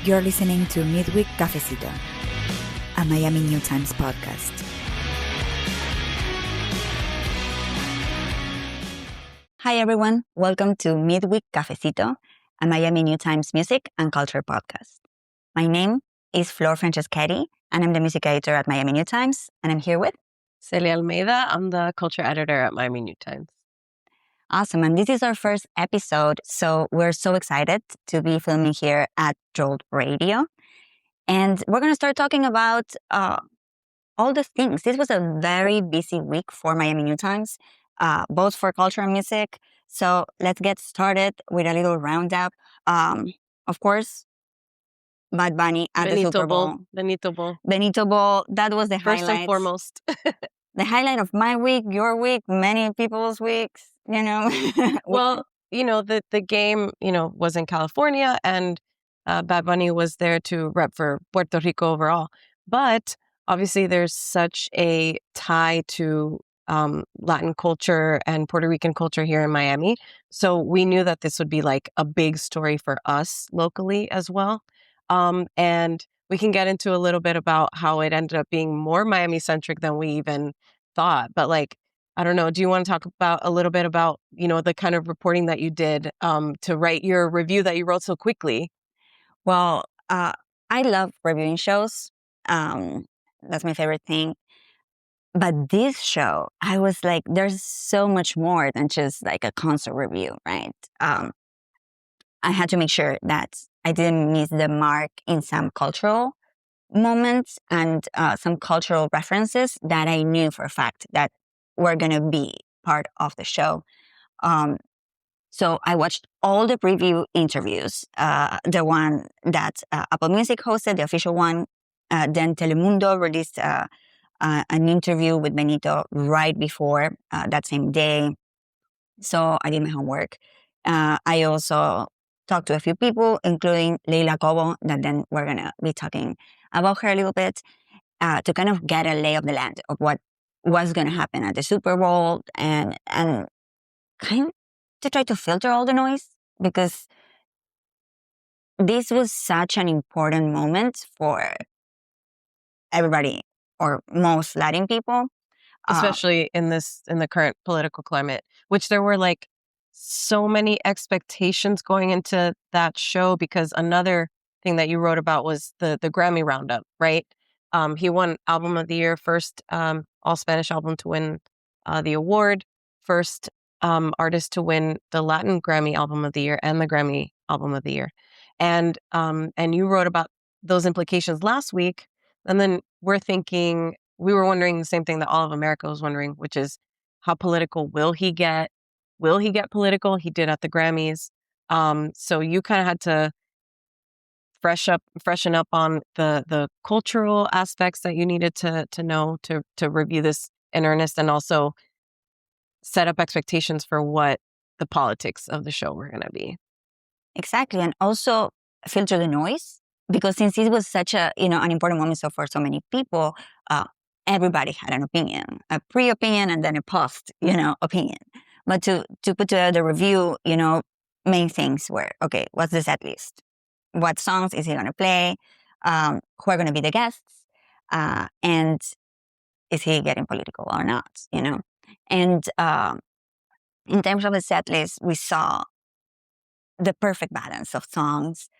You're listening to Midweek Cafecito, a Miami New Times podcast. Hi everyone, welcome to Midweek Cafecito, a Miami New Times music and culture podcast. My name is Flor Franceschetti, and I'm the music editor at Miami New Times, and I'm here with Celia Almeida. I'm the culture editor at Miami New Times. Awesome, and this is our first episode, so we're so excited to be filming here at Jolt Radio. And we're going to start talking about all the things. This was a very busy week for Miami New Times, both for culture and music. So let's get started with a little roundup. Of course, Bad Bunny at the Super Bowl. Benito Bowl. Benito Bowl, that was the First highlight. and foremost. The highlight of my week, your week, many people's weeks, you know. Well, the game, was in California, and Bad Bunny was there to rep for Puerto Rico overall. But obviously there's such a tie to Latin culture and Puerto Rican culture here in Miami. So we knew that this would be like a big story for us locally as well. And we can get into a little bit about how it ended up being more Miami-centric than we even thought. But I don't know, do you want to talk about a little bit about, the kind of reporting that you did to write your review that you wrote so quickly? Well, I love reviewing shows. That's my favorite thing. But this show, I was like, there's so much more than just like a concert review, right? I had to make sure that I didn't miss the mark in some cultural moments and some cultural references that I knew for a fact that were going to be part of the show. So I watched all the preview interviews, the one that Apple Music hosted, the official one. Then Telemundo released an interview with Benito right before that same day. So I did my homework. I also talked to a few people, including Leila Cobo, that then we're going to be talking about her a little bit to kind of get a lay of the land of what was going to happen at the Super Bowl and kind of to try to filter all the noise, because this was such an important moment for everybody or most Latin people. Especially in the current political climate, which there were so many expectations going into that show, because another thing that you wrote about was the Grammy roundup, right? He won Album of the Year, first all Spanish album to win the award, first artist to win the Latin Grammy Album of the Year and the Grammy Album of the Year. And you wrote about those implications last week. And then we were wondering the same thing that all of America was wondering, which is how political will he get? Will he get political? He did at the Grammys. So you kind of had to freshen up on the cultural aspects that you needed to know to review this in earnest, and also set up expectations for what the politics of the show were going to be. Exactly. And also filter the noise, because since it was such an important moment for so many people, everybody had an opinion, a pre-opinion and then a post, opinion. But to put together the review, main things were, okay, what's the set list? What songs is he going to play? Who are going to be the guests? And is he getting political or not, And in terms of the set list, we saw the perfect balance of songs,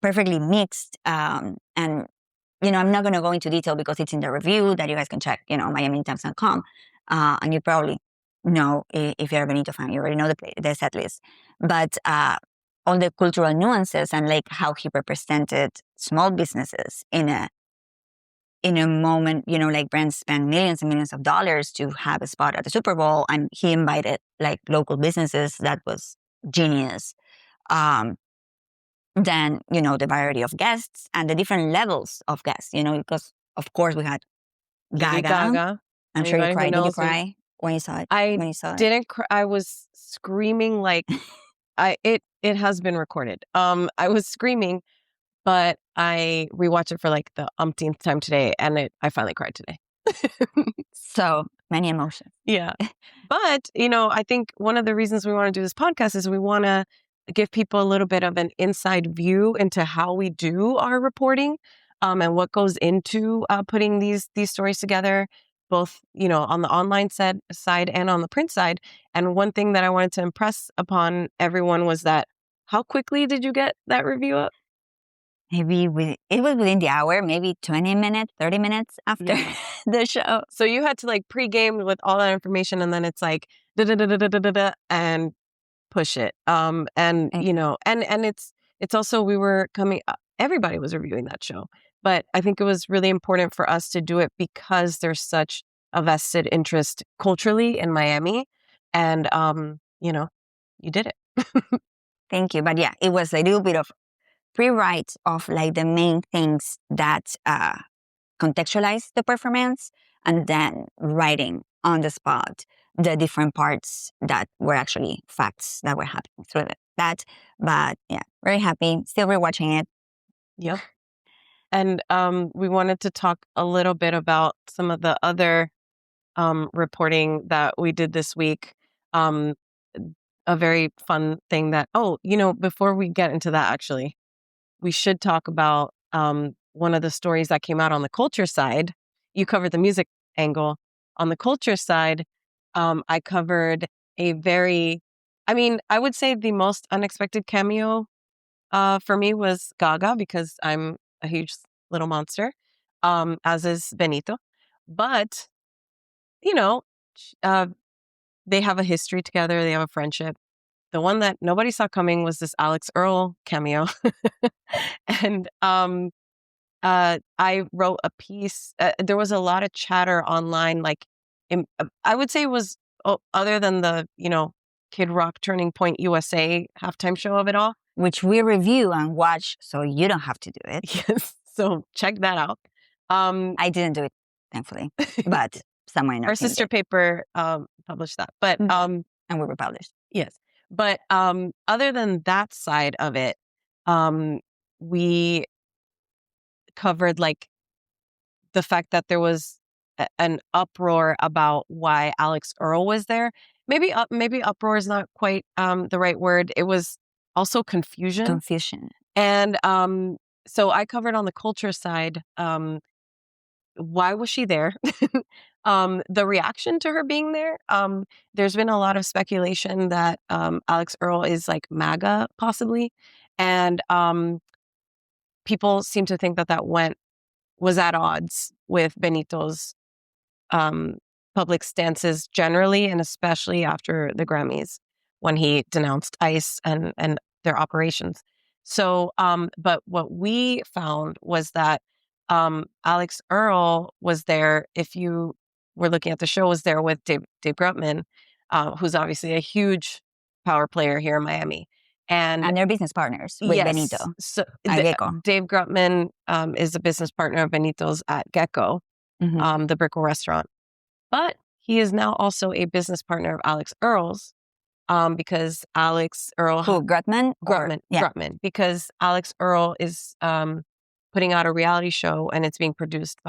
perfectly mixed. And, I'm not going to go into detail because it's in the review that you guys can check, miamitimes.com. And you probably know, if you're a Benito fan, you already know the set list. But all the cultural nuances and how he represented small businesses in a moment, brands spend millions and millions of dollars to have a spot at the Super Bowl, and he invited local businesses. That was genius. Then, the variety of guests and the different levels of guests, because of course we had Gaga. I'm sure you cried. Did you cry when you saw it? I didn't cry. I was screaming it has been recorded. I was screaming, but I rewatched it for the umpteenth time today, and I finally cried today. So many emotions. Yeah. But, I think one of the reasons we want to do this podcast is we want to give people a little bit of an inside view into how we do our reporting, and what goes into putting these stories together, both on the online side and on the print side. And one thing that I wanted to impress upon everyone was that how quickly did you get that review up? Maybe it was within the hour, maybe 20 minutes, 30 minutes after the show. So you had to like pre-game with all that information, and then it's like da da da da da da da, and push it. And and it's also, we were coming. Everybody was reviewing that show, but I think it was really important for us to do it because there's such a vested interest culturally in Miami, and you did it. Thank you. But yeah, it was a little bit of pre-write of like the main things that contextualize the performance, and then writing on the spot the different parts that were actually facts that were happening through that. But yeah, very happy. Still rewatching it. Yep. And we wanted to talk a little bit about some of the other reporting that we did this week. A very fun thing that, before we get into that, actually, we should talk about one of the stories that came out on the culture side. You covered the music angle. On the culture side, I covered I would say the most unexpected cameo for me was Gaga, because I'm a huge Little Monster, as is Benito. But, uh, they have a history together. They have a friendship. The one that nobody saw coming was this Alex Earl cameo. And I wrote a piece. There was a lot of chatter online, I would say it was, other than the, Kid Rock Turning Point USA halftime show of it all. Which we review and watch, so you don't have to do it. Yes. So check that out. I didn't do it, thankfully, but someone in our sister paper published that. But and we were published. Yes. But other than that side of it, we covered like the fact that there was an uproar about why Alex Earl was there. Maybe uproar is not quite the right word. It was also confusion. Confusion. And so I covered on the culture side, why was she there? The reaction to her being there. There's been a lot of speculation that Alex Earl is like MAGA, possibly. And people seem to think that was at odds with Benito's public stances generally, and especially after the Grammys, when he denounced ICE and their operations. So, but what we found was that Alex Earl was there. If you were looking at the show, was there with Dave Grutman, who's obviously a huge power player here in Miami. And they're business partners with Benito. So Gecko. Dave Grutman is a business partner of Benito's at Gecko, the Brickell restaurant. But he is now also a business partner of Alex Earl's, because Alex Earl... Who, Grutman? Grutman, because Alex Earl is putting out a reality show, and it's being produced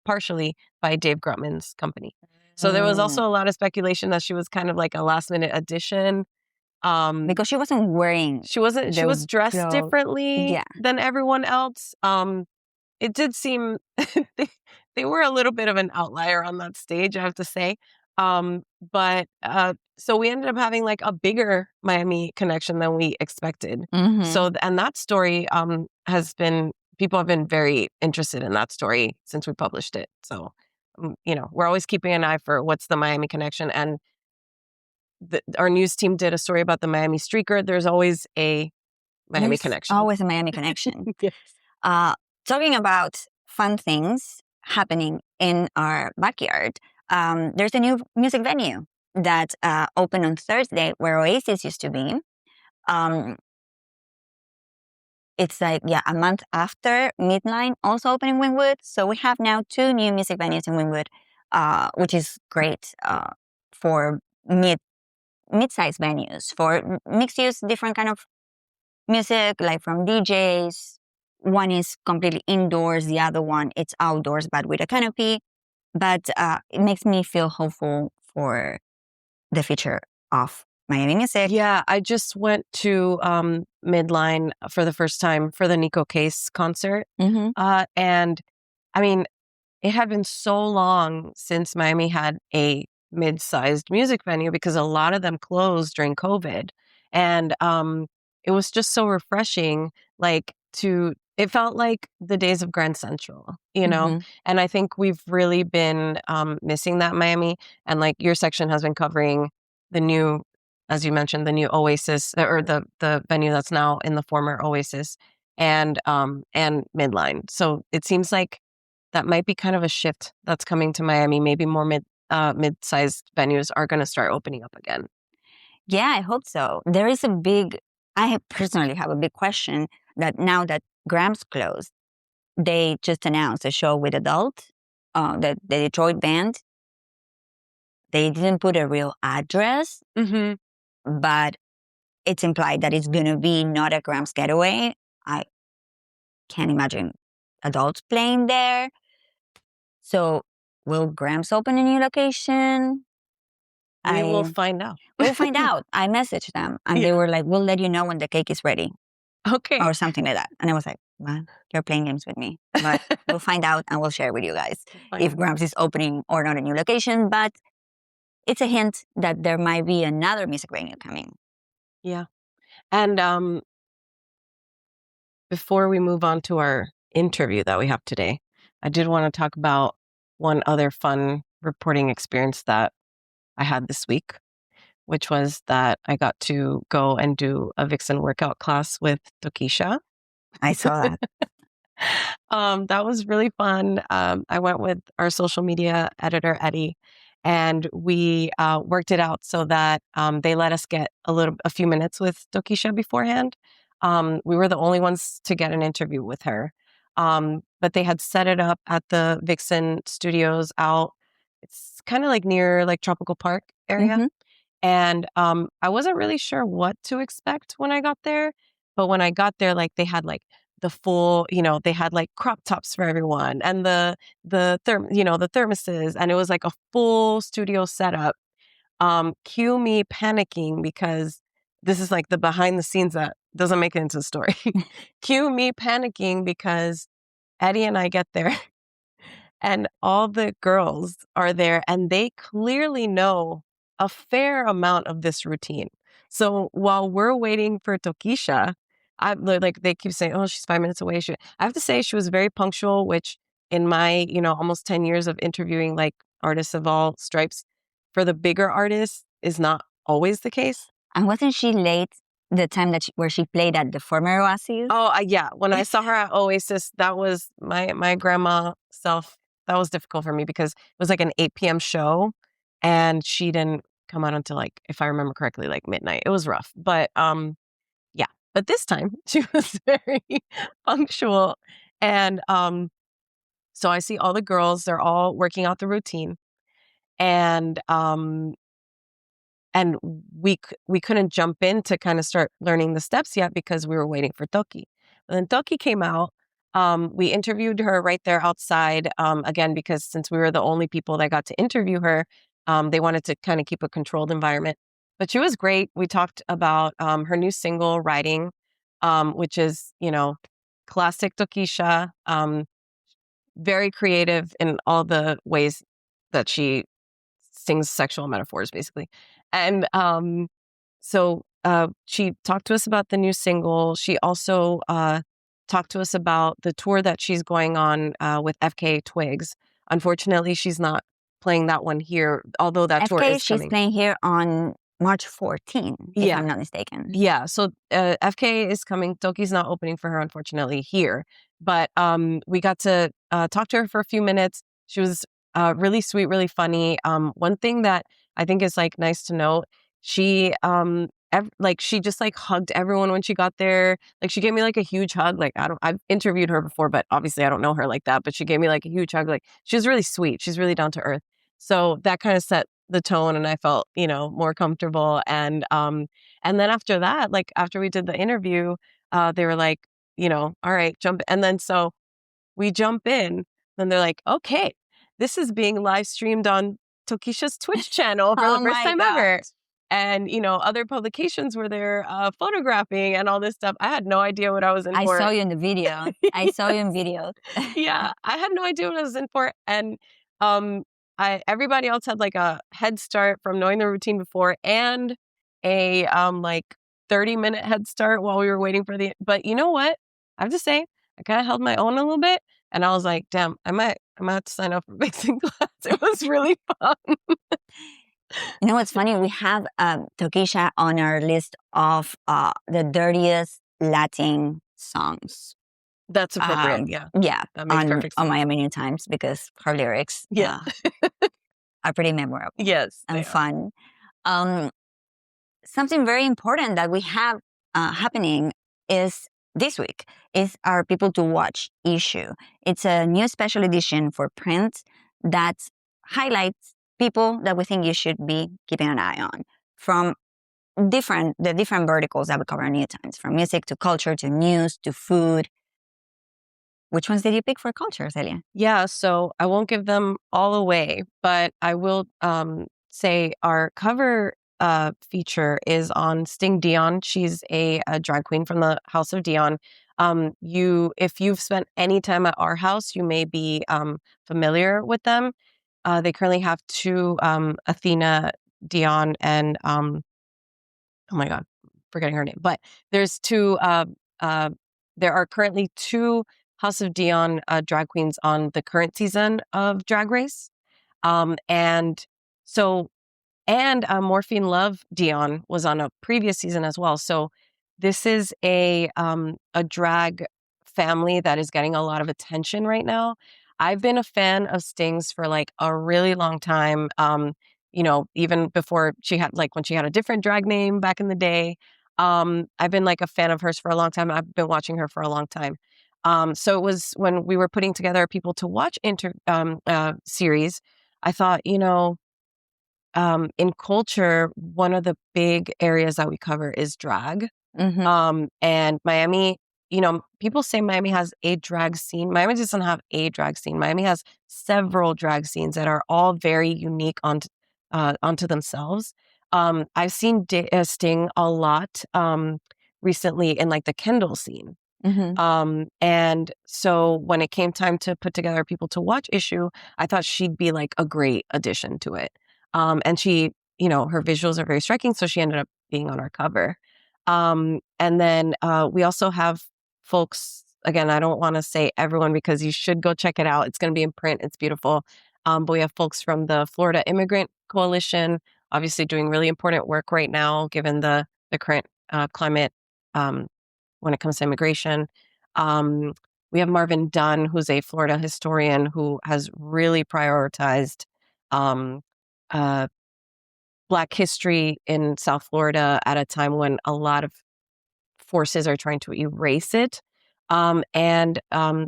partially by Dave Grutman's company. So there was also a lot of speculation that she was kind of like a last minute addition. Because she wasn't wearing... She was dressed differently than everyone else. It did seem they were a little bit of an outlier on that stage, I have to say. But so we ended up having like a bigger Miami connection than we expected. So, and that story people have been very interested in that story since we published it. So, we're always keeping an eye for what's the Miami connection. And our news team did a story about the Miami streaker. There's always a Miami connection. Always a Miami connection. Yes. Talking about fun things happening in our backyard, there's a new music venue that opened on Thursday where Oasis used to be. It's like, a month after Midline also opened in Wynwood. So we have now 2 new music venues in Wynwood, which is great for mid-sized venues, for mixed use, different kind of music, like from DJs. One is completely indoors, the other one it's outdoors, but with a canopy. But it makes me feel hopeful for the future of Miami Music. Yeah, I just went to Midline for the first time for the Nico Case concert. Mm-hmm. And I mean, it had been so long since Miami had a mid-sized music venue because a lot of them closed during COVID. And it was just so refreshing, like it felt like the days of Grand Central, you know? Mm-hmm. And I think we've really been missing that in Miami. And like your section has been covering the new, as you mentioned, the new Oasis or the venue that's now in the former Oasis and Midline. So it seems like that might be kind of a shift that's coming to Miami. Maybe more mid-sized venues are going to start opening up again. Yeah, I hope so. I personally have a big question that now that Grams closed, they just announced a show with Adult, the Detroit band. They didn't put a real address, Mm-hmm. but it's implied that it's going to be not a Grams getaway. I can't imagine adults playing there. So will Grams open a new location? We will I find out. We'll find out. I messaged them and they Yeah. were like, we'll let you know when the cake is ready Okay. or something like that. And I was like, well, you're playing games with me. But we'll find out and we'll share with you guys if Grams is opening or not a new location. But it's a hint that there might be another music venue coming. Yeah. And before we move on to our interview that we have today, I did want to talk about one other fun reporting experience that I had this week, which was that I got to go and do a Vixen workout class with Tokisha. I saw that. That was really fun. I went with our social media editor, Eddie, and we worked it out so that they let us get a few minutes with Tokisha beforehand. We were the only ones to get an interview with her. But they had set it up at the Vixen studios out. It's kind of like near like Tropical Park area. Mm-hmm. And I wasn't really sure what to expect when I got there. But when I got there, like they had like the full, they had like crop tops for everyone and the thermoses, and it was like a full studio setup. Cue me panicking because this is like the behind the scenes that doesn't make it into the story. Cue me panicking because Eddie and I get there and all the girls are there and they clearly know a fair amount of this routine. So while we're waiting for Tokisha, like they keep saying, "Oh, she's 5 minutes away." I have to say she was very punctual, which in my almost 10 years of interviewing like artists of all stripes, for the bigger artists is not always the case. And wasn't she late the time where she played at the former Oasis? Oh, yeah. When I saw her at Oasis, that was my grandma self. That was difficult for me because it was like an 8 p.m. show and she didn't come out until like, if I remember correctly, like midnight. It was rough. But yeah. But this time she was very punctual. And so I see all the girls, they're all working out the routine. And and we couldn't jump in to kind of start learning the steps yet because we were waiting for Toki. But then Toki came out. We interviewed her right there outside, again, because since we were the only people that got to interview her, they wanted to kind of keep a controlled environment. But she was great. We talked about her new single, Writing, which is, classic Tokisha, very creative in all the ways that she sings sexual metaphors, basically. And so she talked to us about the new single. She also talked to us about the tour that she's going on with FK Twigs. Unfortunately, she's not playing that one here, although that tour FK, is she's coming. playing here on March 14, if I'm not mistaken. Yeah, so FK is coming. Toki's not opening for her, unfortunately, here. But we got to talk to her for a few minutes. She was really sweet, really funny. One thing that I think is like nice to note, she she just like hugged everyone when she got there. Like she gave me like a huge hug. Like I've interviewed her before, but obviously I don't know her like that. But she gave me like a huge hug. Like she was really sweet. She's really down to earth. So that kind of set the tone, and I felt more comfortable. And then after that, like after we did the interview, they were like, all right, jump. And then so we jump in, then they're like, okay, this is being live streamed on Tokisha's Twitch channel for the Oh first my time ever. God. and other publications were there photographing and all this stuff. I had no idea what I was in I for. saw you in the video. I saw you in videos. Yeah, I had no idea what I was in for, and um, everybody else had like a head start from knowing the routine before, and a like 30-minute head start while we were waiting for the. But you know what? I have to say, I kind of held my own a little bit, and I was like, damn, I might have to sign up for Vixen class. It was really fun. You know what's funny? We have Tokisha on our list of the dirtiest Latin songs. That's appropriate. Yeah, Yeah, that makes perfect on sense. Miami New Times because her lyrics Yeah. are pretty memorable Yes, they and are. fun. Um, Something very important that we have happening is this week is our People to Watch issue. It's a new special edition for print that highlights people that we think you should be keeping an eye on from the different verticals that we cover in New Times, from music to culture to news to food. Which ones did you pick for culture, Celia? Yeah, so I won't give them all away, but I will say our cover feature is on Sting Dion. She's a drag queen from the House of Dion. If you've spent any time at our house, you may be familiar with them. They currently have two, Athena Dion and oh my God, forgetting her name. But there's two. Uh, there are currently two House of Dion drag queens on the current season of Drag Race, and so Morphine Love Dion was on a previous season as well. So this is a drag family that is getting a lot of attention right now. I've been a fan of Sting's for like a really long time. Even before she had like when she had a different drag name back in the day. I've been like a fan of hers for a long time. I've been watching her for a long time. So it was when we were putting together People to Watch series. I thought, in culture, one of the big areas that we cover is drag. And Miami, people say Miami has a drag scene. Miami doesn't have a drag scene. Miami has several drag scenes that are all very unique onto themselves. I've seen Sting a lot recently in like the Kendall scene. And so when it came time to put together People to Watch issue, I thought she'd be like a great addition to it. And she, her visuals are very striking, so she ended up being on our cover. And then we also have folks, again, I don't want to say everyone because you should go check it out. It's going to be in print. It's beautiful. But we have folks from the Florida Immigrant Coalition, obviously doing really important work right now, given the current climate when it comes to immigration. We have Marvin Dunn, who's a Florida historian who has really prioritized um, uh, Black history in South Florida at a time when a lot of forces are trying to erase it. And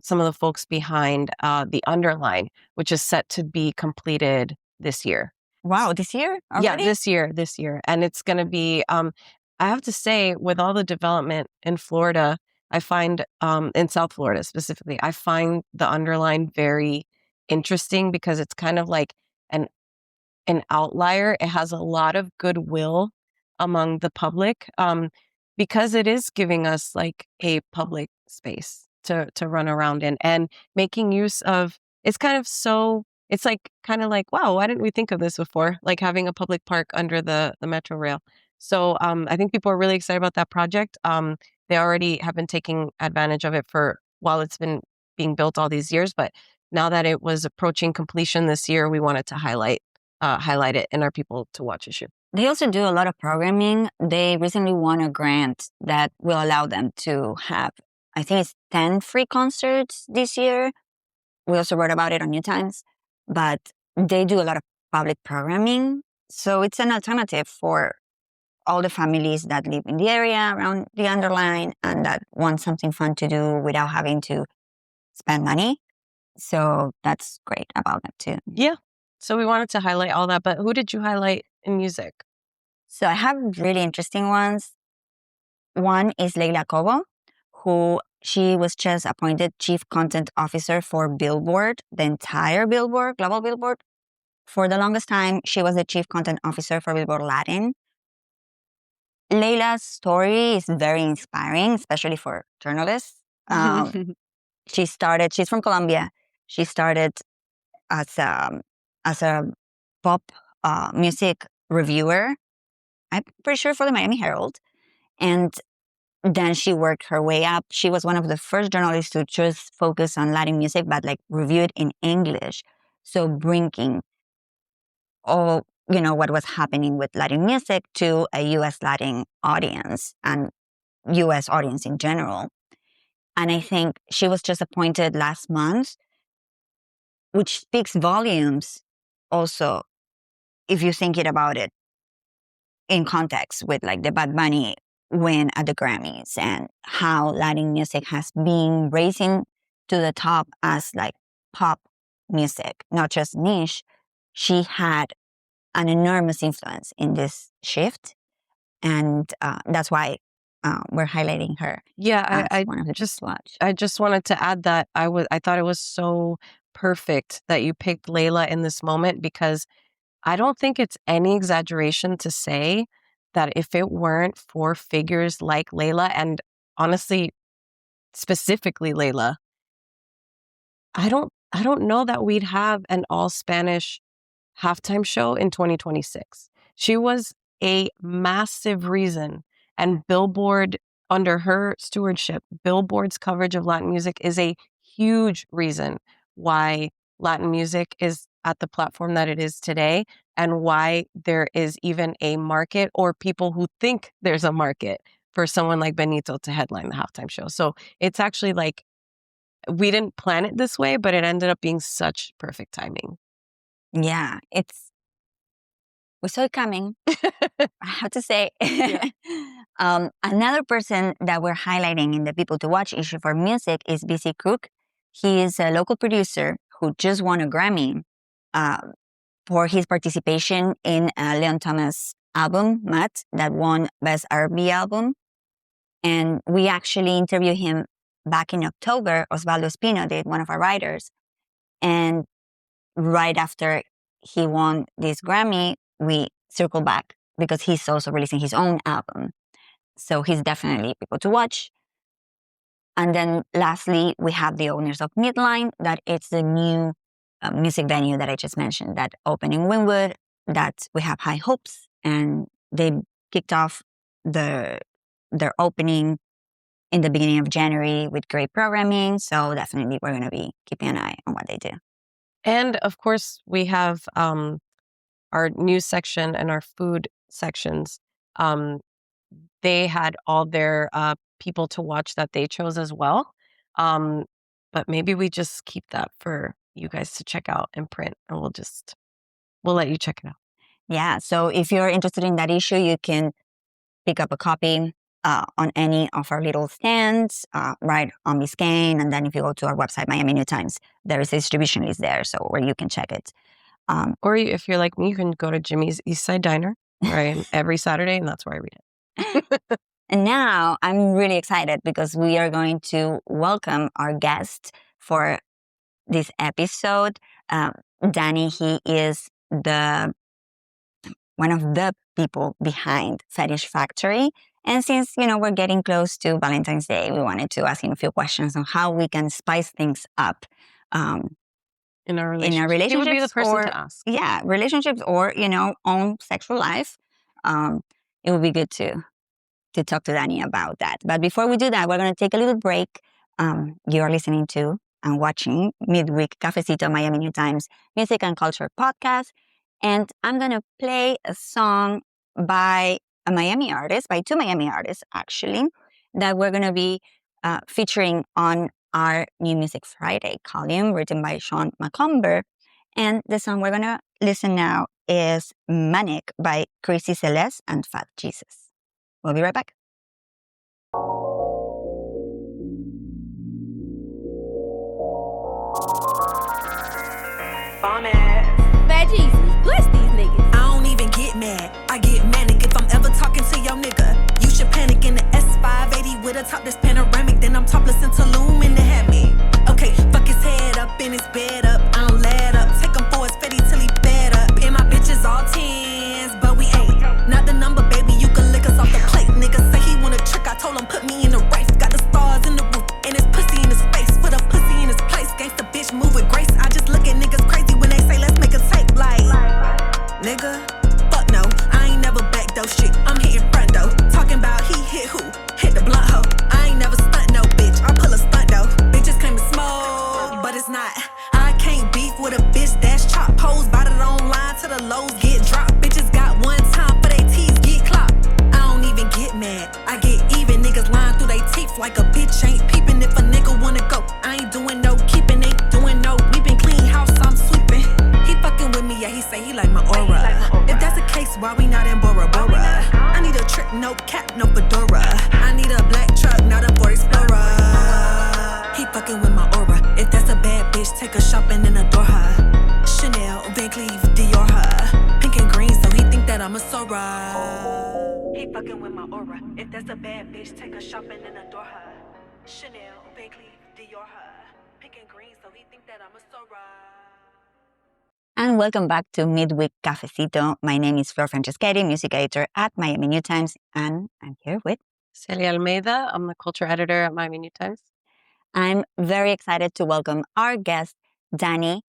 some of the folks behind The Underline, which is set to be completed this year. Wow, this year already? Yeah, this year. And it's going to be, I have to say, with all the development in Florida, I find, in South Florida specifically, I find The Underline very interesting because it's kind of like an outlier. It has a lot of goodwill among the public, because it is giving us like a public space to run around in and making use of. It's kind of so. It's like kind of like, wow, why didn't we think of this before? Like having a public park under the metro rail. So I think people are really excited about that project. They already have been taking advantage of it for while it's been being built all these years, but now that it was approaching completion this year, we wanted to highlight it in our People to Watch issue. They also do a lot of programming. They recently won a grant that will allow them to have, I think it's 10 free concerts this year. We also wrote about it on New Times, but they do a lot of public programming. So it's an alternative for all the families that live in the area around the Underline and that want something fun to do without having to spend money. So that's great about that too. Yeah. So we wanted to highlight all that, but who did you highlight in music? So I have really interesting ones. One is Leila Cobo, who she was just appointed Chief Content Officer for Billboard, the entire Billboard, global Billboard. For the longest time, she was the Chief Content Officer for Billboard Latin. Leila's story is very inspiring, especially for journalists. She's from Colombia. She started as a pop music reviewer. I'm pretty sure for the Miami Herald. And then she worked her way up. She was one of the first journalists to just focus on Latin music, but like review it in English. So bringing all, what was happening with Latin music to a US Latin audience and US audience in general. And I think she was just appointed last month, which speaks volumes also, if you think it about it in context with like the Bad Bunny win at the Grammys and how Latin music has been raising to the top as like pop music, not just niche. She had an enormous influence in this shift. And that's why we're highlighting her. Yeah, as one of the just watch. I just wanted to add that I thought it was so perfect that you picked Leila in this moment, because I don't think it's any exaggeration to say that if it weren't for figures like Leila, and honestly, specifically Leila, I don't know that we'd have an all Spanish halftime show in 2026. She was a massive reason, and Billboard, under her stewardship, Billboard's coverage of Latin music is a huge reason why Latin music is at the platform that it is today, and why there is even a market, or people who think there's a market, for someone like Benito to headline the halftime show. So it's actually like, we didn't plan it this way, but it ended up being such perfect timing. Yeah, we saw it coming. I have to say. Yeah. Another person that we're highlighting in the People to Watch issue for music is BC Cook. He is a local producer who just won a Grammy for his participation in Leon Thomas' album, Matt, that won Best R&B Album. And we actually interviewed him back in October. Osvaldo Espino did, one of our writers. And right after he won this Grammy, we circle back because he's also releasing his own album. So he's definitely People to Watch. And then lastly, we have the owners of Midline, that it's the new music venue that I just mentioned, that opened in Wynwood, that we have high hopes. And they kicked off their opening in the beginning of January with great programming. So definitely we're going to be keeping an eye on what they do. And of course, we have our news section and our food sections. They had all their people to watch that they chose as well. But maybe we just keep that for you guys to check out in print, and we'll let you check it out. Yeah. So if you're interested in that issue, you can pick up a copy on any of our little stands, right on Biscayne. And then if you go to our website, Miami New Times, there is a distribution list there, so where you can check it. Or if you're like me, you can go to Jimmy's East Side Diner, where I am every Saturday, and that's where I read it. And now I'm really excited because we are going to welcome our guest for this episode. Danny, he is one of the people behind Fetish Factory. And since, we're getting close to Valentine's Day, we wanted to ask him a few questions on how we can spice things up. In our relationships. He would be the person to ask. Yeah, relationships or, own sexual life. It would be good to talk to Danny about that. But before we do that, we're going to take a little break. You are listening to and watching Midweek Cafecito, Miami New Times Music and Culture Podcast. And I'm going to play a song by a Miami artist, by two Miami artists, actually, that we're going to be featuring on our New Music Friday column, written by Sean McComber. And the song we're going to listen now is Manic by Crazy Celeste and Fat Jesus. We'll be right back. Fat Jesus, bless these niggas. I don't even get mad. I get manic if I'm ever talking to your nigga. You should panic in the S580 with a top that's panoramic. Then I'm topless in Tulum in the hammock. Okay, fuck his head up in his bed up. I don't let up. Take him for his fetty till he fed up. And my bitches all tens, but we ain't. Not the number, baby. You can lick us off the plate. fucking with my aura. If that's a bad bitch, take her shopping and adore her. Chanel, Van Cleef, Dior her. Pink and green, so he think that I'm a Sora. And welcome back to Midweek Cafecito. My name is Flor Franceschetti, music editor at Miami New Times, and I'm here with Celia Almeida. I'm the culture editor at Miami New Times. I'm very excited to welcome our guest, Danny,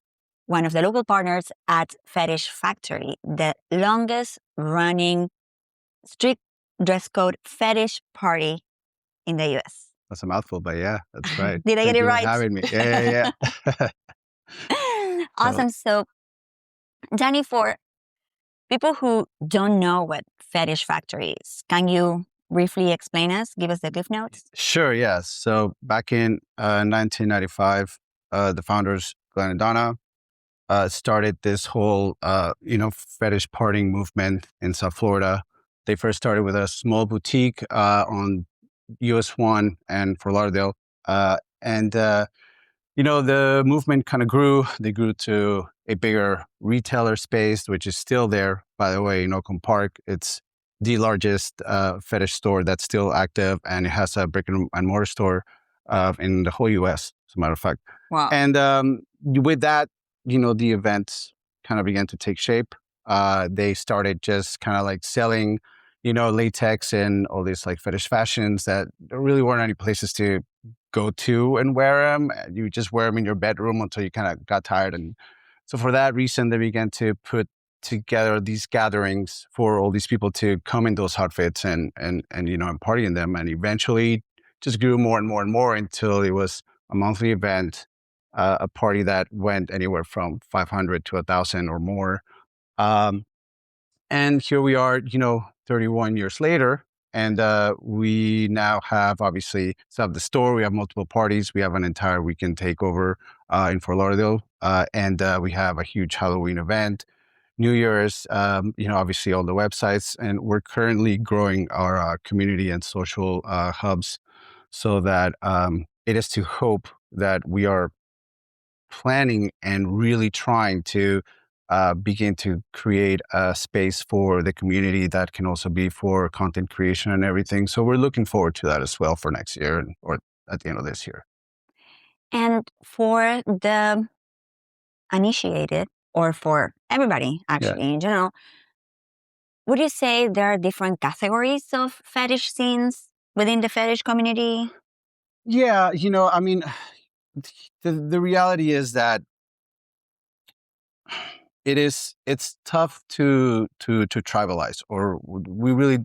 one of the local partners at Fetish Factory, the longest running strict dress code fetish party in the US. That's a mouthful, but yeah, that's right. Did I get Thank it you for right? having me. Yeah. Awesome. So, Danny, for people who don't know what Fetish Factory is, can you briefly explain us? Give us the cliff notes. Sure, yeah. So back in 1995, the founders, Glenn and Donna, started this whole, fetish partying movement in South Florida. They first started with a small boutique on US 1 and Fort Lauderdale. The movement kind of grew. They grew to a bigger retailer space, which is still there, by the way, in Oakland Park. It's the largest fetish store that's still active, and it has a brick and mortar store in the whole US, as a matter of fact. Wow. And with that, the events kind of began to take shape. They started just kind of like selling, latex and all these like fetish fashions that there really weren't any places to go to and wear them. You just wear them in your bedroom until you kind of got tired. And so for that reason, they began to put together these gatherings for all these people to come in those outfits and party in them. And eventually just grew more and more and more until it was a monthly event, a party that went anywhere from 500 to 1,000 or more. And here we are, 31 years later. And we now have, obviously, the store. We have multiple parties. We have an entire weekend takeover in Fort Lauderdale. And we have a huge Halloween event, New Year's, obviously all the websites. And we're currently growing our community and social hubs so that it is to hope that we are planning and really trying to begin to create a space for the community that can also be for content creation and everything. So we're looking forward to that as well for next year or at the end of this year. And for the initiated, or for everybody actually in general, would you say there are different categories of fetish scenes within the fetish community? Yeah, the reality is that it's tough to tribalize, or we really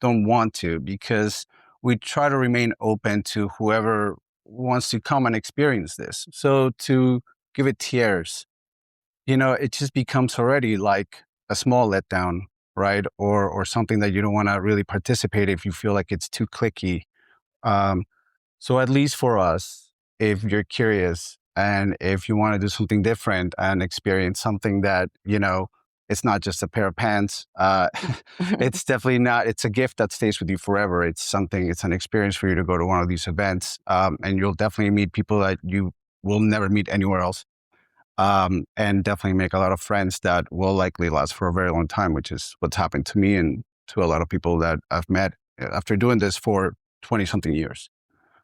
don't want to, because we try to remain open to whoever wants to come and experience this. So to give it tiers, it just becomes already like a small letdown, right? Or something that you don't want to really participate if you feel like it's too cliquey. So at least for us, if you're curious and if you want to do something different and experience something that, it's not just a pair of pants, it's definitely not, it's a gift that stays with you forever. It's an experience for you to go to one of these events. And you'll definitely meet people that you will never meet anywhere else. And definitely make a lot of friends that will likely last for a very long time, which is what's happened to me and to a lot of people that I've met after doing this for 20 something years.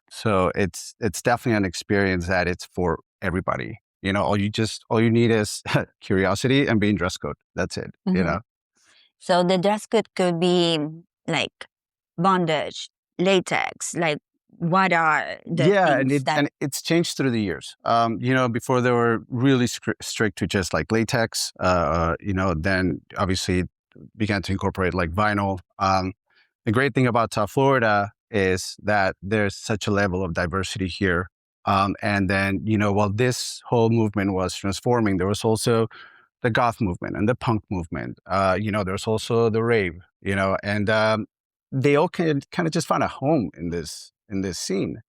So it's definitely an experience that it's for everybody. All you need is curiosity and being dress code. That's it. Mm-hmm. So the dress code could be like bondage, latex, like what are the things and it's changed through the years. Before they were really strict to just like latex. Then obviously began to incorporate like vinyl. The great thing about South Florida is that there's such a level of diversity here. And then, while this whole movement was transforming, there was also the goth movement and the punk movement. There's also the rave, and they all kind of just found a home in this scene.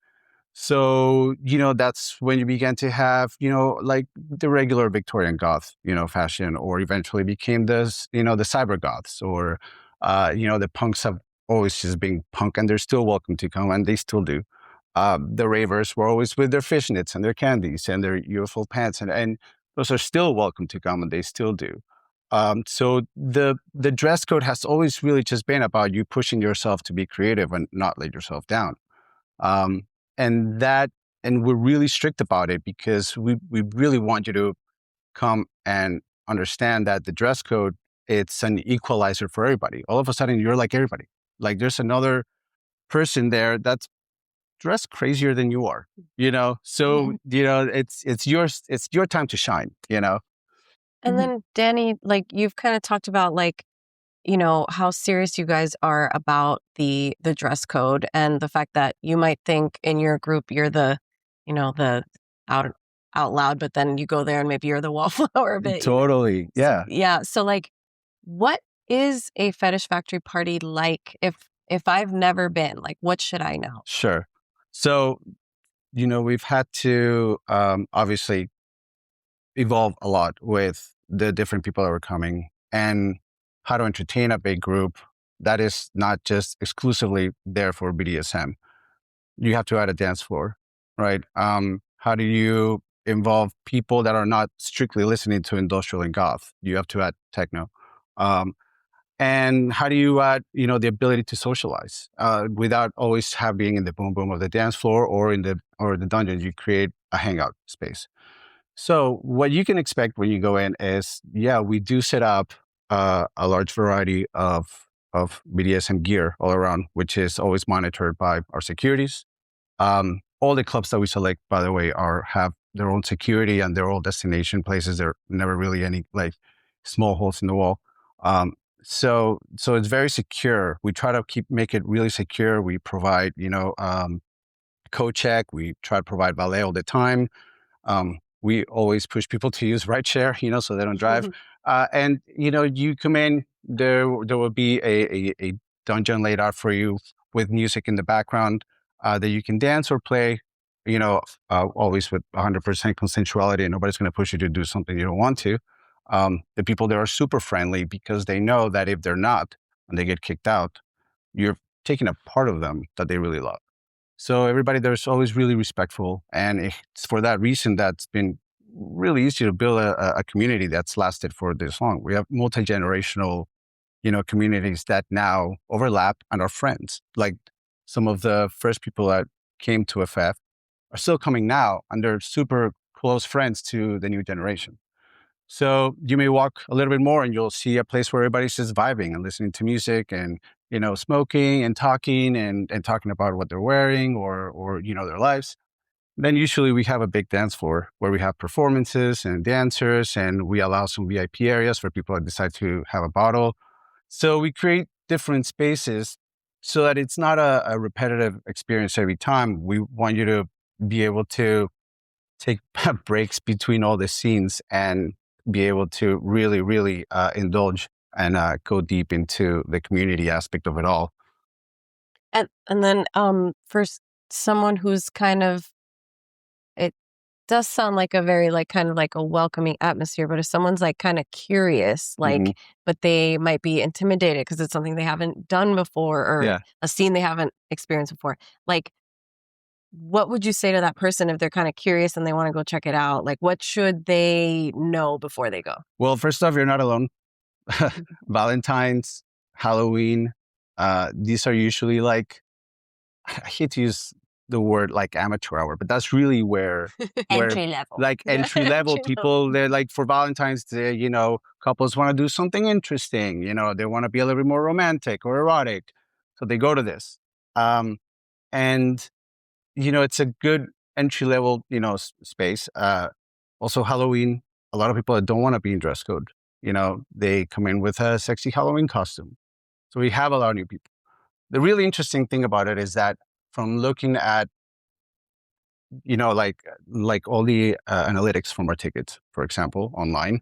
So, that's when you began to have, like the regular Victorian goth, fashion, or eventually became this, the cyber goths, or, the punks have always just been punk, and they're still welcome to come, and they still do. The ravers were always with their fishnets and their candies and their UFO pants, and those are still welcome to come, and they still do. So the dress code has always really just been about you pushing yourself to be creative and not let yourself down. Um, and we're really strict about it because we really want you to come and understand that the dress code, it's an equalizer for everybody. All of a sudden, you're like everybody. Like there's another person there that's dressed crazier than you are, So, it's your time to shine, And then Danny, like you've kind of talked about like, how serious you guys are about the dress code and the fact that you might think in your group you're the, the out loud, but then you go there and maybe you're the wallflower a bit. Totally. Yeah. Yeah. So like, what is a Fetish Factory party like? If I've never been, like, what should I know? Sure. So, we've had to obviously evolve a lot with the different people that were coming and how to entertain a big group that is not just exclusively there for BDSM. You have to add a dance floor, right? How do you involve people that are not strictly listening to industrial and goth? You have to add techno. And how do you add, the ability to socialize without always being in the boom boom of the dance floor or the dungeons? You create a hangout space. So what you can expect when you go in is, we do set up a large variety of BDSM gear all around, which is always monitored by our securities. All the clubs that we select, by the way, have their own security and their own destination places. There are never really any like small holes in the wall. So it's very secure. We try to make it really secure. We provide, code check. We try to provide valet all the time. We always push people to use rideshare, so they don't drive. And, you come in, there will be a dungeon laid out for you with music in the background that you can dance or play, always with 100% consensuality, and nobody's going to push you to do something you don't want to. The people there are super friendly because they know that if they're not and they get kicked out, you're taking a part of them that they really love. So everybody there's always really respectful. And it's for that reason that's been really easy to build a community that's lasted for this long. We have multi-generational, communities that now overlap and are friends. Like some of the first people that came to FF are still coming now and they're super close friends to the new generation. So you may walk a little bit more and you'll see a place where everybody's just vibing and listening to music and, smoking and talking and talking about what they're wearing or their lives. Then usually we have a big dance floor where we have performances and dancers, and we allow some VIP areas for people that decide to have a bottle. So we create different spaces so that it's not a repetitive experience every time. We want you to be able to take breaks between all the scenes and be able to really, really indulge and go deep into the community aspect of it all. And then for someone who's kind of, it does sound like a very like kind of like a welcoming atmosphere, but if someone's like kind of curious, like, but they might be intimidated because it's something they haven't done before or a scene they haven't experienced before, like, what would you say to that person if they're kind of curious and they want to go check it out? Like, what should they know before they go? Well, first off, you're not alone. Valentine's, Halloween, these are usually like, I hate to use the word like amateur hour, but that's really where entry level, like entry level people, they're like for Valentine's Day, couples want to do something interesting, they want to be a little bit more romantic or erotic. So they go to this. And it's a good entry level, space. Also Halloween, a lot of people that don't want to be in dress code, they come in with a sexy Halloween costume. So we have a lot of new people. The really interesting thing about it is that from looking at, like all the analytics from our tickets, for example, online,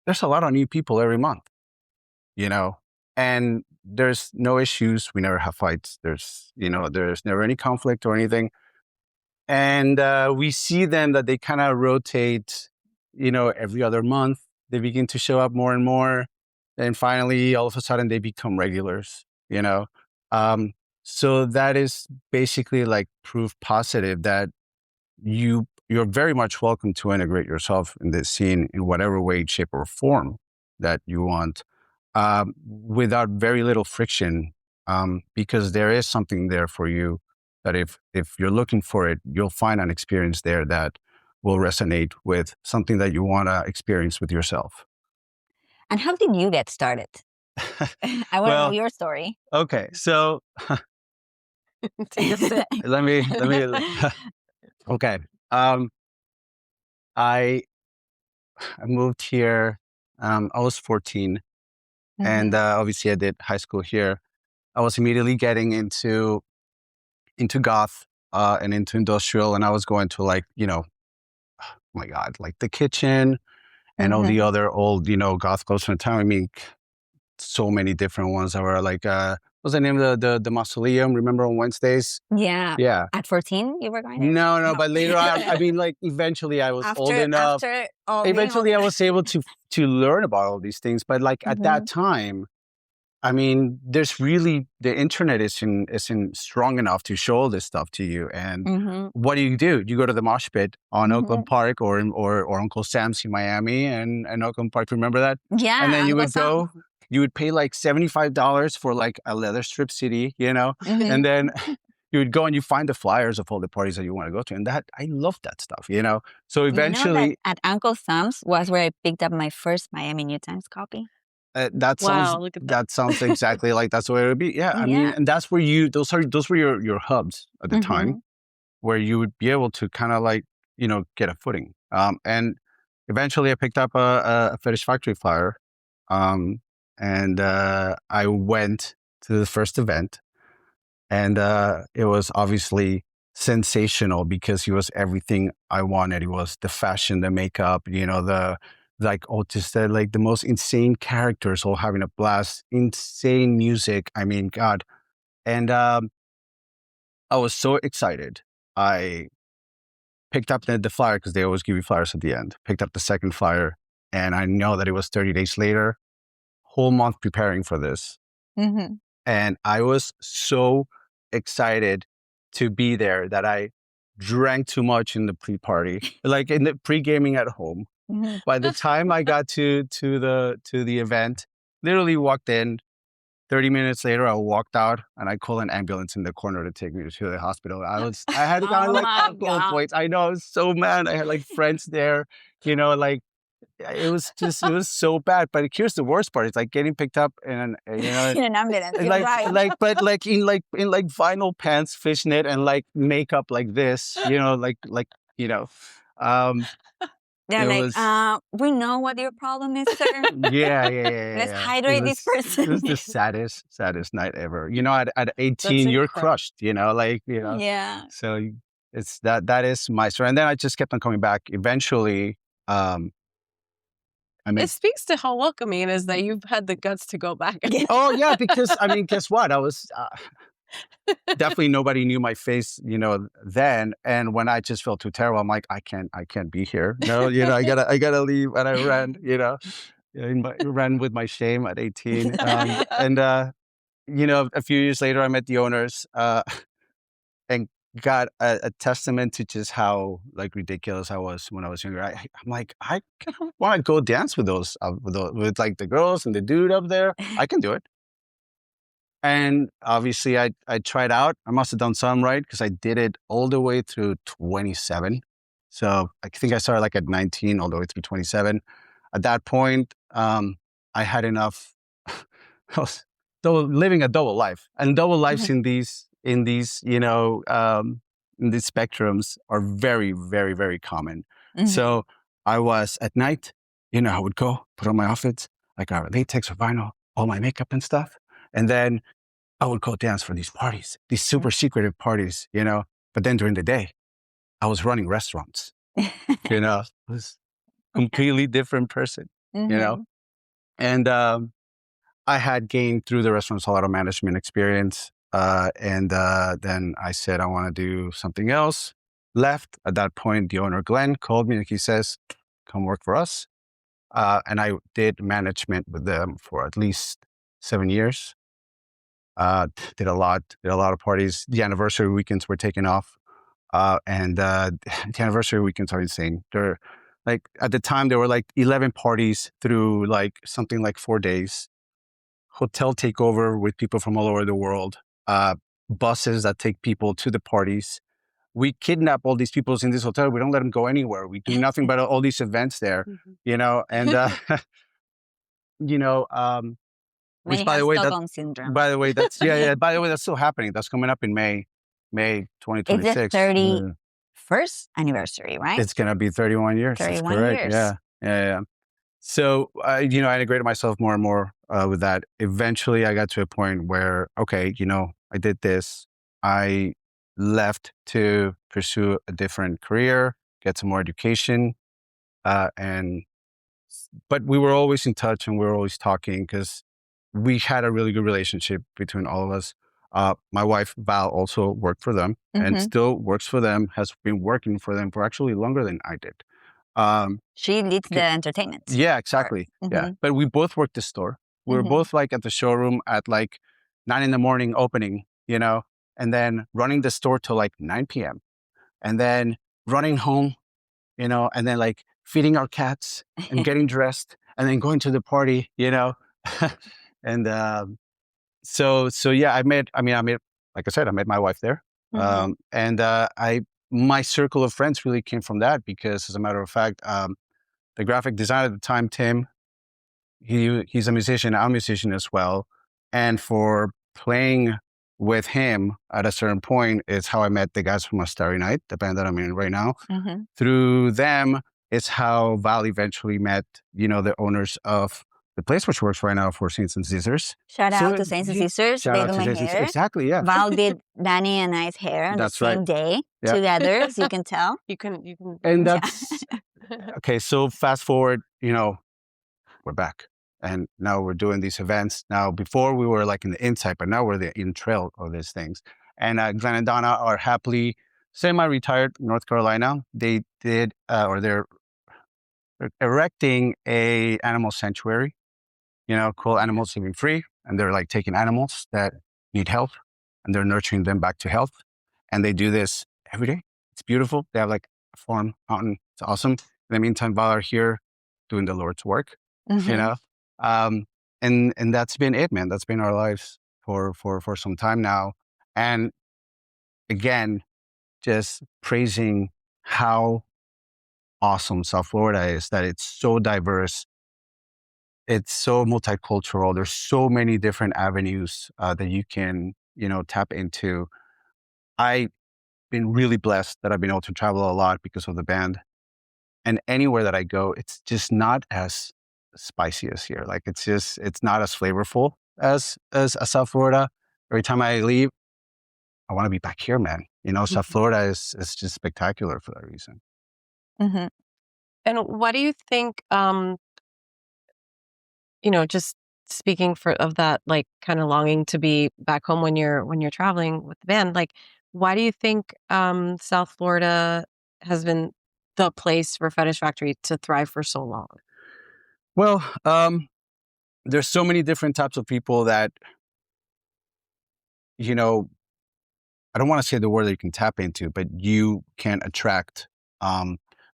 there's a lot of new people every month, and there's no issues. We never have fights. There's never any conflict or anything. And we see them that they kind of rotate, every other month. They begin to show up more and more. And finally, all of a sudden, they become regulars, So that is basically like proof positive that you're very much welcome to integrate yourself in this scene in whatever way, shape, or form that you want, without very little friction, because there is something there for you that if you're looking for it, you'll find an experience there that will resonate with something that you want to experience with yourself. And how did you get started? I want to know your story. Okay, so Take a sip. let me okay. I moved here. I was 14, and obviously I did high school here. I was immediately getting into goth and into industrial, and I was going to like, oh my God, like The Kitchen and all the other old, goth clubs from the time. I mean, so many different ones that were like, what's the name of the mausoleum? Remember on Wednesdays? Yeah. Yeah. At 14, you were going there? No, but later on, I mean, like eventually I was old enough. Eventually I was able to learn about all these things. But like at that time, I mean, there's really, the internet isn't strong enough to show all this stuff to you. And what do? You go to the mosh pit on Oakland Park or Uncle Sam's in Miami and Oakland Park. Remember that? Yeah. And then you would go, you would pay like $75 for like a leather strip CD, and then you would go and you find the flyers of all the parties that you want to go to. And that, I love that stuff, So eventually. That at Uncle Sam's was where I picked up my first Miami New Times copy. That sounds, look at that sounds exactly like that's the way it would be. Yeah, I mean, and that's where those were your hubs at the time, where you would be able to kind of like, get a footing. And eventually I picked up a Fetish Factory flyer, and I went to the first event, and it was obviously sensational because he was everything I wanted. He was the fashion, the makeup, just like the most insane characters all having a blast, insane music. I mean, God. And I was so excited. I picked up the flyer because they always give you flyers at the end. Picked up the second flyer, and I know that it was 30 days later. Whole month preparing for this. And I was so excited to be there that I drank too much in the pre-party, like in the pre-gaming at home. By the time I got to the event, literally walked in. 30 minutes later, I walked out and I called an ambulance in the corner to take me to the hospital. I had gotten like a couple of points. I know, I was so mad. I had like friends there, like it was so bad. But here's the worst part: it's like getting picked up in in an ambulance, in vinyl pants, fishnet, and like makeup like this, They're we know what your problem is, sir. Yeah. Let's hydrate this person. It was the saddest night ever. At 18, you're crushed, Yeah. So it's that is my story. And then I just kept on coming back. Eventually, it speaks to how welcoming it is that you've had the guts to go back. Oh, yeah, because, I mean, guess what? I was... definitely nobody knew my face, then. And when I just felt too terrible, I'm like, I can't be here. No, I gotta leave. And I ran, ran with my shame at 18. And a few years later, I met the owners, and got a testament to just how like ridiculous I was when I was younger. I'm like, I want to go dance with with like the girls and the dude up there. I can do it. And obviously, I tried out. I must have done some right because I did it all the way through 27. So I think I started like at 19 all the way through 27. At that point, I had enough. I was living a double life, and double lives in these in these spectrums are very, very, very common. So I was at night. I would go put on my outfits, like our latex or vinyl, all my makeup and stuff. And then I would go dance for these parties, these super secretive parties, But then during the day, I was running restaurants, It was a completely different person, And I had gained through the restaurants a lot of management experience. And then I said, I want to do something else. Left. At that point, the owner, Glenn, called me and he says, come work for us. And I did management with them for at least 7 years. Did a lot of parties. The anniversary weekends were taken off. And the anniversary weekends are insane. They're Like at the time, there were like 11 parties through like something like 4 days. Hotel takeover with people from all over the world. Buses that take people to the parties. We kidnap all these people in this hotel. We don't let them go anywhere. We do nothing but all these events there, and which Many by have the way, Stockholm syndrome. by the way, that's by the way, that's still happening. That's coming up in May It's 2026. the 31st anniversary, right? It's gonna be 31 years. 31 That's correct. years. Yeah. So I integrated myself more and more with that. Eventually, I got to a point where, okay, I did this. I left to pursue a different career, get some more education, but we were always in touch and we were always talking because we had a really good relationship between all of us. My wife, Val, also worked for them and still works for them, has been working for them for actually longer than I did. She leads the entertainment. Yeah, exactly. Yeah. But we both worked the store. We were both like at the showroom at like 9 a.m. opening, and then running the store till like 9 p.m. and then running home, and then like feeding our cats and getting dressed and then going to the party, and so yeah, I met, like I said, I met my wife there. And my circle of friends really came from that because, as a matter of fact, the graphic designer at the time, Tim, he's a musician, I'm a musician as well. And for playing with him at a certain point is how I met the guys from Starry Night, the band that I'm in right now. Through them is how Val eventually met, the owners of the place which works right now for Saints and Scissors. Shout out to Saints and Scissors. They do my hair. Exactly, yeah. Val did Danny and I's hair on the same day together, as you can tell. You can. And that's okay. So fast forward, we're back, and now we're doing these events. Now, before we were like in the inside, but now we're the in trail of these things. And Glenn and Donna are happily semi-retired in North Carolina. They did, or they're erecting a animal sanctuary, called Animals Living Free. And they're like taking animals that need help and they're nurturing them back to health. And they do this every day. It's beautiful. They have like a farm, mountain. It's awesome. In the meantime, Val are here doing the Lord's work, and that's been it, man. That's been our lives for some time now. And again, just praising how awesome South Florida is, that it's so diverse. It's so multicultural. There's so many different avenues that you can, tap into. I've been really blessed that I've been able to travel a lot because of the band. And anywhere that I go, it's just not as spicy as here. Like it's not as flavorful as South Florida. Every time I leave, I want to be back here, man. South Florida is just spectacular for that reason. And what do you think, just speaking of that, like kind of longing to be back home when you're traveling with the band, like, why do you think South Florida has been the place for Fetish Factory to thrive for so long? Well, there's so many different types of people that, I don't want to say the word that you can tap into, but you can attract.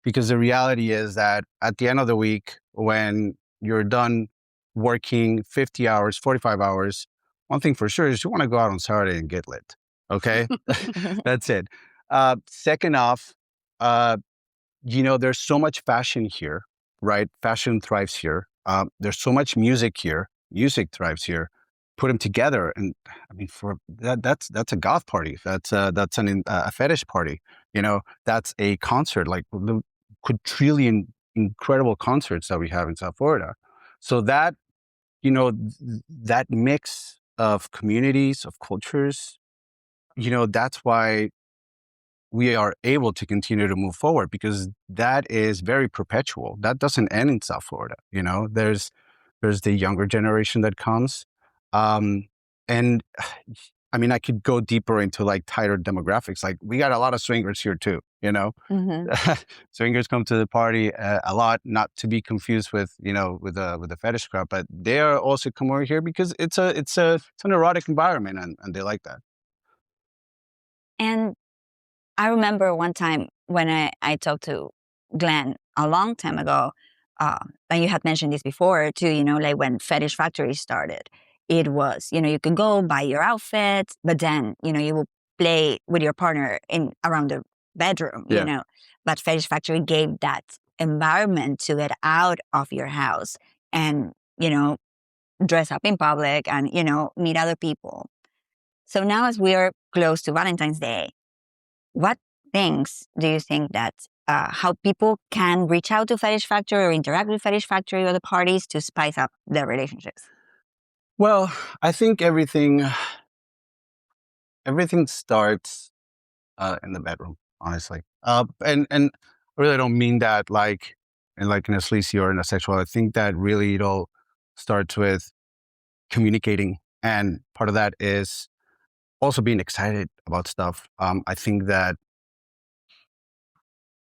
Because the reality is that at the end of the week, when you're done working 50 hours, 45 hours, one thing for sure is you want to go out on Saturday and get lit. Okay? That's it. Second off, there's so much fashion here, right? Fashion thrives here. There's so much music here. Music thrives here. Put them together, and for that's a goth party. That's a fetish party. That's a concert, like the quadrillion incredible concerts that we have in South Florida. So that that mix of communities, of cultures, that's why we are able to continue to move forward, because that is very perpetual. That doesn't end in South Florida. There's the younger generation that comes. And I could go deeper into like tighter demographics. Like we got a lot of swingers here too, Swingers come to the party a lot, not to be confused with, with the fetish crowd, but they are also come over here because it's an erotic environment and they like that. And I remember one time when I talked to Glenn a long time ago, and you had mentioned this before too, like when Fetish Factory started, it was, you could go buy your outfit, but then, you will play with your partner in around the bedroom, Yeah. But Fetish Factory gave that environment to get out of your house and, dress up in public and, meet other people. So now as we are close to Valentine's Day, what things do you think that how people can reach out to Fetish Factory or interact with Fetish Factory or the parties to spice up their relationships? Well, I think everything starts in the bedroom, honestly. And I really don't mean that like in a sleazy or in a sexual. I think that really it all starts with communicating, and part of that is also being excited about stuff. I think that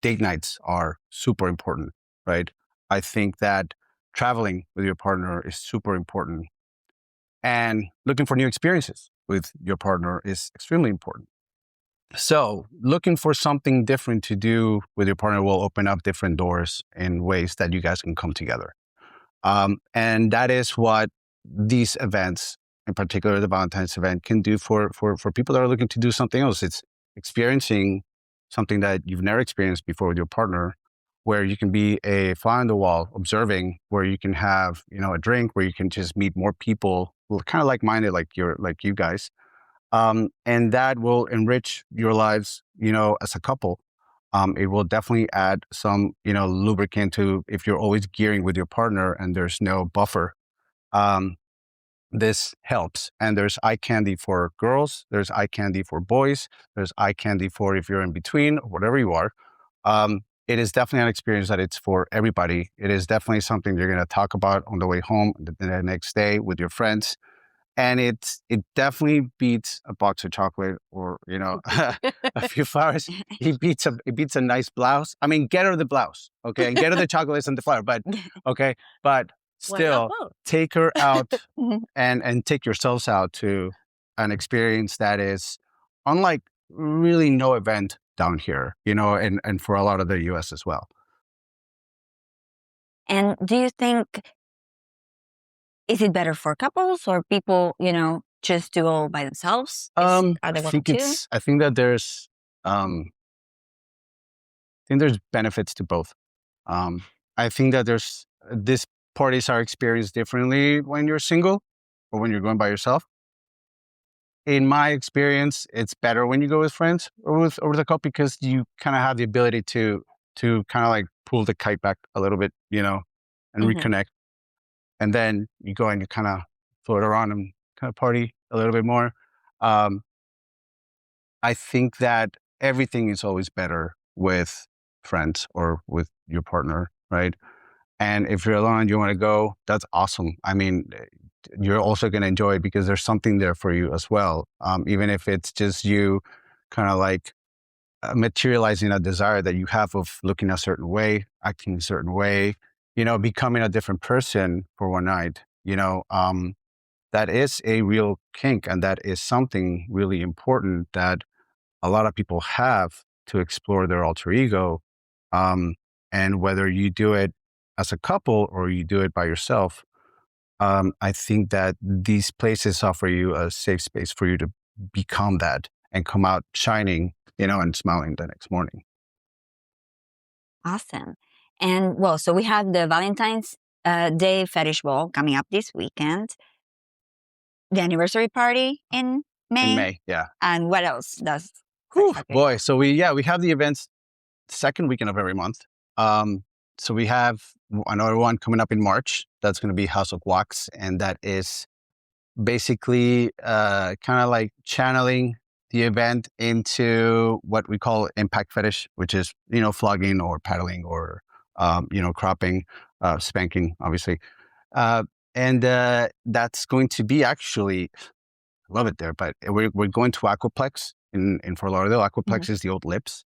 date nights are super important, right? I think that traveling with your partner is super important, and looking for new experiences with your partner is extremely important. So looking for something different to do with your partner will open up different doors in ways that you guys can come together. And that is what these events, in particular the Valentine's event, can do for people that are looking to do something else. It's experiencing something that you've never experienced before with your partner, where you can be a fly on the wall observing, where you can have, a drink, where you can just meet more people who are kind of like-minded, like you guys. And that will enrich your lives, as a couple. It will definitely add some, lubricant to if you're always gearing with your partner and there's no buffer. This helps. And there's eye candy for girls. There's eye candy for boys. There's eye candy for if you're in between, or whatever you are. It is definitely an experience that it's for everybody. It is definitely something you're going to talk about on the way home the next day with your friends. And it definitely beats a box of chocolate or, a few flowers. It beats a nice blouse. I mean, get her the blouse, okay? And get her the chocolates and the flower, but okay. But still take her out and take yourselves out to an experience that is unlike really no event down here, and for a lot of the US as well. And do you think, is it better for couples or people, just to go by themselves? Are they welcome too? I think that there's benefits to both. I think that these parties are experienced differently when you're single or when you're going by yourself. In my experience, it's better when you go with friends or with a couple, because you kind of have the ability to kind of like pull the kite back a little bit, and reconnect. And then you go and you kind of float around and kind of party a little bit more. I think that everything is always better with friends or with your partner, right? And if you're alone and you want to go, that's awesome. I mean, you're also going to enjoy it because there's something there for you as well. Even if it's just you kind of like materializing a desire that you have of looking a certain way, acting a certain way, becoming a different person for one night, that is a real kink. And that is something really important that a lot of people have to explore their alter ego. And whether you do it as a couple or you do it by yourself, I think that these places offer you a safe space for you to become that and come out shining, and smiling the next morning. Awesome. And well, so we have the Valentine's Day Fetish Ball coming up this weekend. The anniversary party in May. In May, yeah. And what else does? Boy, so we have the events second weekend of every month. So we have another one coming up in March. That's going to be House of Wax, and that is basically kind of like channeling the event into what we call impact fetish, which is flogging or paddling or cropping, spanking, obviously, and that's going to be actually, I love it there. But we're going to Aquaplex in Fort Lauderdale. Aquaplex is the old Lips.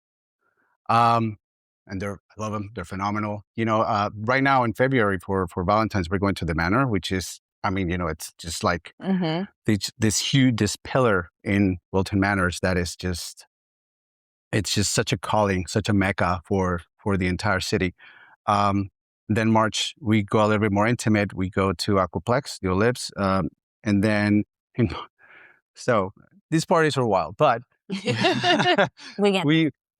And I love them. They're phenomenal. Right now in February for Valentine's, we're going to the Manor, which is, it's just like this pillar in Wilton Manors that is it's just such a calling, such a mecca for the entire city. Then March, we go a little bit more intimate. We go to Aquaplex, the Ellipse. And then, so these parties are wild, but We get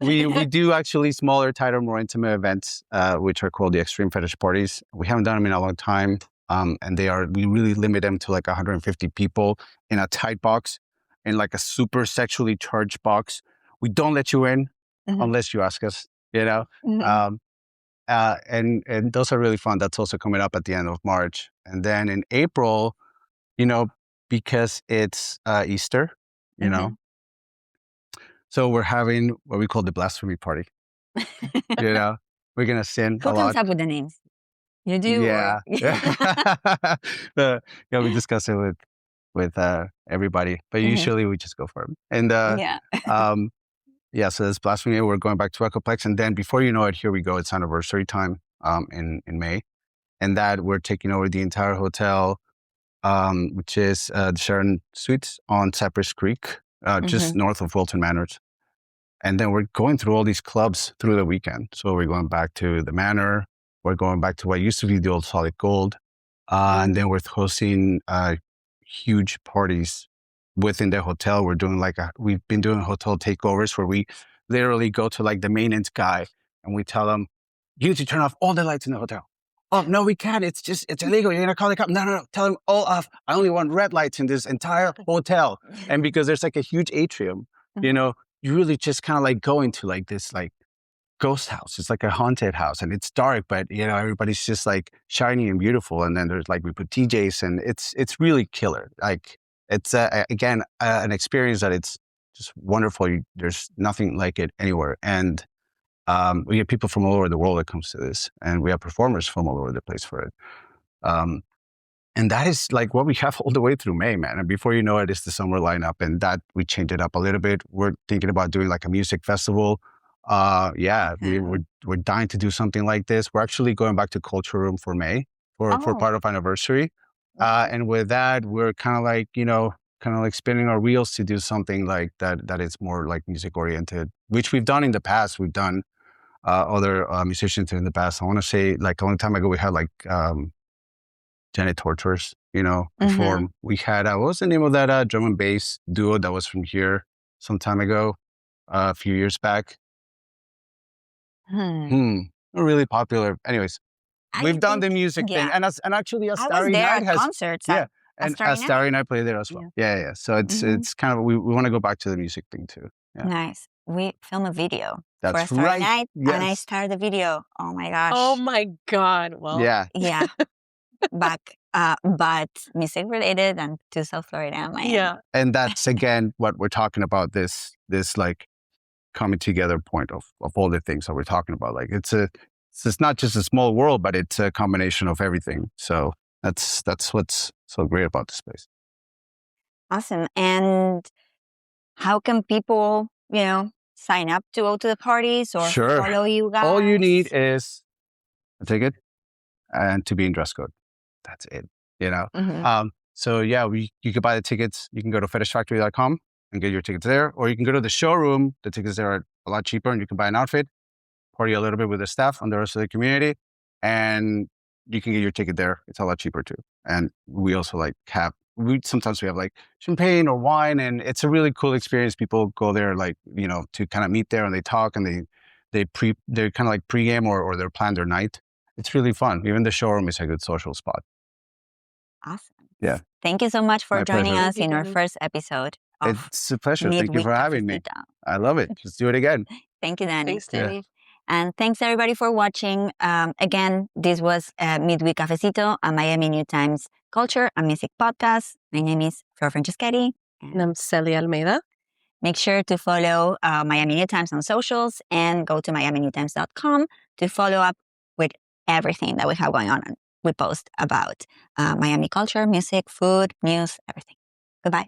we do actually smaller, tighter, more intimate events, which are called the extreme fetish parties. We haven't done them in a long time. And we really limit them to like 150 people in a tight box, in like a super sexually charged box. We don't let you in unless you ask us, you know? And those are really fun. That's also coming up at the end of March. And then in April, you know, because it's Easter, you know, so we're having what we call the blasphemy party. You know, we're going to sin Who a comes lot. up with the names? You do? Yeah. Or... Yeah, we discuss it with everybody, but usually we just go for it. And yeah, so this blasphemy, we're going back to Aquaplex. And then before you know it, here we go. It's anniversary time in May. And that we're taking over the entire hotel, which is the Sharon Suites on Cypress Creek, just north of Wilton Manors. And then we're going through all these clubs through the weekend. So we're going back to the Manor. We're going back to what used to be the old Solid Gold. And then we're hosting huge parties within the hotel. We're doing we've been doing hotel takeovers where we literally go to like the maintenance guy and we tell him, you need to turn off all the lights in the hotel. Oh, no, we can't. It's illegal. You're going to call the cop. No. Tell them all off. I only want red lights in this entire hotel. And because there's like a huge atrium, you know, you really just kind of like go into like this like ghost house. It's like a haunted house and it's dark, but you know, everybody's just like shiny and beautiful. And then there's like, we put DJs and it's really killer. Like it's again, an experience that it's just wonderful. There's nothing like it anywhere. And we get people from all over the world that comes to this, and we have performers from all over the place for it. And that is like what we have all the way through May, man. And before you know it, it's the summer lineup, and that we change it up a little bit. We're thinking about doing like a music festival. We're dying to do something like this. We're actually going back to Culture Room for May for part of anniversary. And with that, we're kind of like, you know, spinning our wheels to do something like that is more like music oriented, which we've done in the past. We've done other musicians in the past. I want to say like a long time ago, we had like Janet Tortures, you know, perform. We had, what was the name of that drum and bass duo that was from here some time ago, a few years back? Really popular. Anyways, we've done the music thing. And actually a Starry Night has concerts. Yeah. And a Starry Night played there as well. Yeah. So it's kind of, we want to go back to the music thing too. Yeah. Nice. We film a video That's for a Starry right. Night, Yes. and I started the video. Oh my gosh. Oh my God. Well, Yeah. Yeah. But music related and to South Florida and Miami. yeah. And that's again what we're talking about, this like coming together point of all the things that we're talking about. Like it's not just a small world, but it's a combination of everything. So that's what's so great about this place. Awesome. And how can people, you know, sign up to go to the parties or Sure. follow you guys? All you need is a ticket and to be in dress code. That's it, you know? So yeah, you can buy the tickets. You can go to fetishfactory.com and get your tickets there, or you can go to the showroom. The tickets there are a lot cheaper and you can buy an outfit, party a little bit with the staff and the rest of the community, and you can get your ticket there. It's a lot cheaper too. And we also sometimes we have like champagne or wine, and it's a really cool experience. People go there like, you know, to kind of meet there, and they talk, and they're kind of like pregame or they're planned their night. It's really fun. Even the showroom is a good social spot. Awesome. Yeah. Thank you so much for My joining pleasure. us in our first episode of It's a pleasure. Thank you Midweek for having me. Cafecito. I love it. Let's do it again. Thank you, Danny. Thanks, Danny. And thanks everybody for watching. Again, this was Midweek Cafecito, a Miami New Times culture and music podcast. My name is Flor Franceschetti. And I'm Celia Almeida. Make sure to follow Miami New Times on socials and go to miaminewtimes.com to follow up with everything that we have going on. We post about Miami culture, music, food, news, everything. Goodbye.